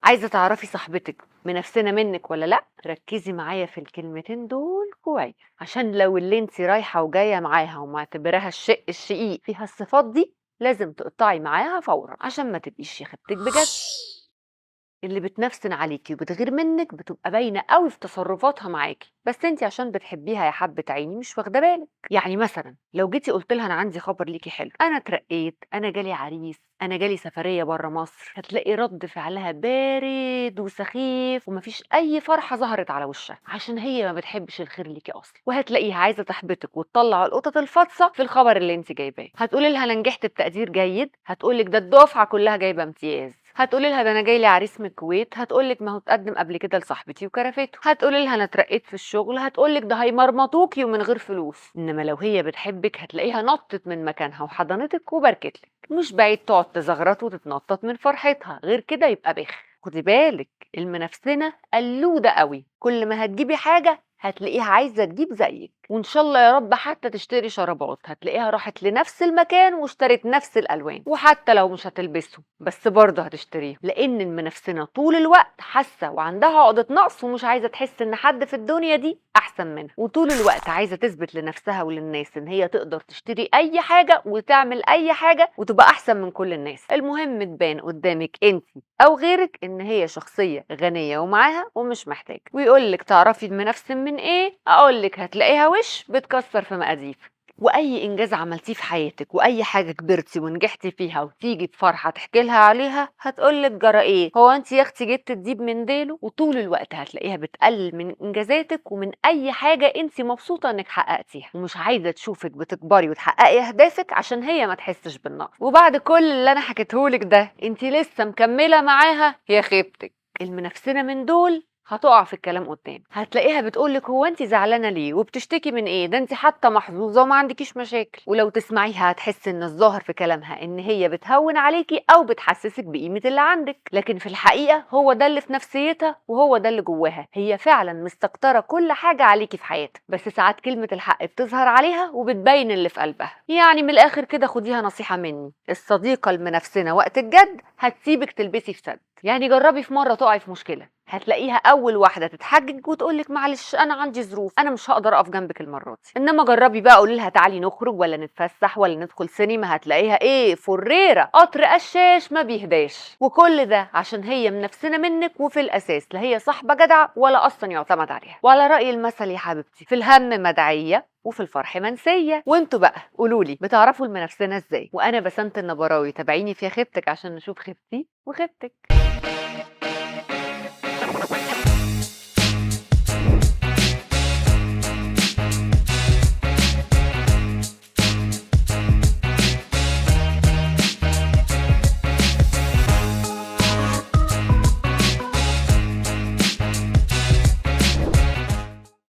عايزة تعرفي صاحبتك منافسنا منك ولا لأ؟ ركزي معايا في الكلمتين دول كويس، عشان لو اللي انت رايحة وجاية معاها ومعتبراها الشق الشقيق فيها الصفات دي لازم تقطعي معاها فورا عشان ما تبقيش يخبتك بجد. اللي بتنفسن عليكي وبتغير منك بتبقى باينه قوي في تصرفاتها معاكي، بس انت عشان بتحبيها يا حبه عيني مش واخده بالك. يعني مثلا لو جيتي قلت لها انا عندي خبر ليكي حلو، انا اترقيت، انا جالي عريس، انا جالي سفريه بره مصر، هتلاقي رد فعلها بارد وسخيف ومفيش اي فرحه ظهرت على وشها عشان هي ما بتحبش الخير ليكي اصلا، وهتلاقيها عايزه تحبطك وتطلع القطط الفاطسه في الخبر اللي انت جايباه. هتقولي لها انا نجحت بتقدير جيد، هتقولك ده الدفعه كلها جايبه امتياز. هتقولي لها ده انا جاي لي عريس من الكويت، هتقولك ما هو اتقدم قبل كده لصاحبتي وكرفته. هتقولي لها انا اترقيت في الشغل، هتقولك ده هيمرمطوكي ومن غير فلوس. انما لو هي بتحبك هتلاقيها نطت من مكانها وحضنتك وباركتلك، مش بعيد تقعد تزغرط وتتنطط من فرحتها، غير كده يبقى بخ. خدي بالك المنافسنه قلوده قوي، كل ما هتجيبي حاجه هتلاقيها عايزه تجيب زيك، وان شاء الله يا رب حتى تشتري شرابات هتلاقيها راحت لنفس المكان واشترت نفس الالوان، وحتى لو مش هتلبسه بس برضه هتشتريه، لان المنافسنه طول الوقت حاسه وعندها عقده نقص ومش عايزه تحس ان حد في الدنيا دي احسن منها، وطول الوقت عايزه تثبت لنفسها وللناس ان هي تقدر تشتري اي حاجه وتعمل اي حاجه وتبقى احسن من كل الناس. المهم تبان قدامك انت او غيرك ان هي شخصيه غنيه ومعاها ومش محتاجه. ويقولك تعرفي المنافسن من ايه؟ اقولك هتلاقيها وش بتكسر في مقاديف. واي انجاز عملتيه في حياتك واي حاجه كبرتي ونجحتي فيها وتيجي بفرحه تحكي لها عليها هتقولك جرى ايه، هو انت يا اختي جبت تجيب من ديله؟ وطول الوقت هتلاقيها بتقلل من انجازاتك ومن اي حاجه انت مبسوطه انك حققتيها، ومش عايزه تشوفك بتكبري وتحققي اهدافك عشان هي ما تحسش بالنقص. وبعد كل اللي انا حكيتهولك ده انت لسه مكمله معاها، يا خيبتك. المنافسين من دول هتقع في الكلام قدام، هتلاقيها بتقولك هو انت زعلانه ليه وبتشتكي من ايه، ده انت حتى محظوظه وما عندكيش مشاكل. ولو تسمعيها هتحس ان الظاهر في كلامها ان هي بتهون عليكي او بتحسسك بقيمه اللي عندك، لكن في الحقيقه هو ده اللي في نفسيتها وهو ده اللي جواها، هي فعلا مستكتره كل حاجه عليكي في حياتها، بس ساعات كلمه الحق بتظهر عليها وبتبين اللي في قلبها. يعني من الاخر كده خديها نصيحه مني، الصديقه المنافسنه وقت الجد هتسيبك تلبسي في سد. يعني جربي في مره تقعي في مشكله هتلاقيها اول واحده تتحجج وتقولك معلش انا عندي ظروف انا مش هقدر اقف جنبك المره دي. انما جربي بقى قولي لها تعالي نخرج ولا نتفسح ولا ندخل سينما، هتلاقيها ايه فريره قطر قشاش ما بيهداش. وكل ده عشان هي منافسنا منك، وفي الاساس لا هي صاحبه جدعه ولا اصلا يعتمد عليها. وعلى راي المثل يا حبيبتي في الهم مدعيه وفي الفرح منسيه. وانتوا بقى قولولي بتعرفوا المنافسنا ازاي؟ وانا بسنت النبراوي، تابعيني في خيبتك عشان نشوف خيبتي وخيبتك.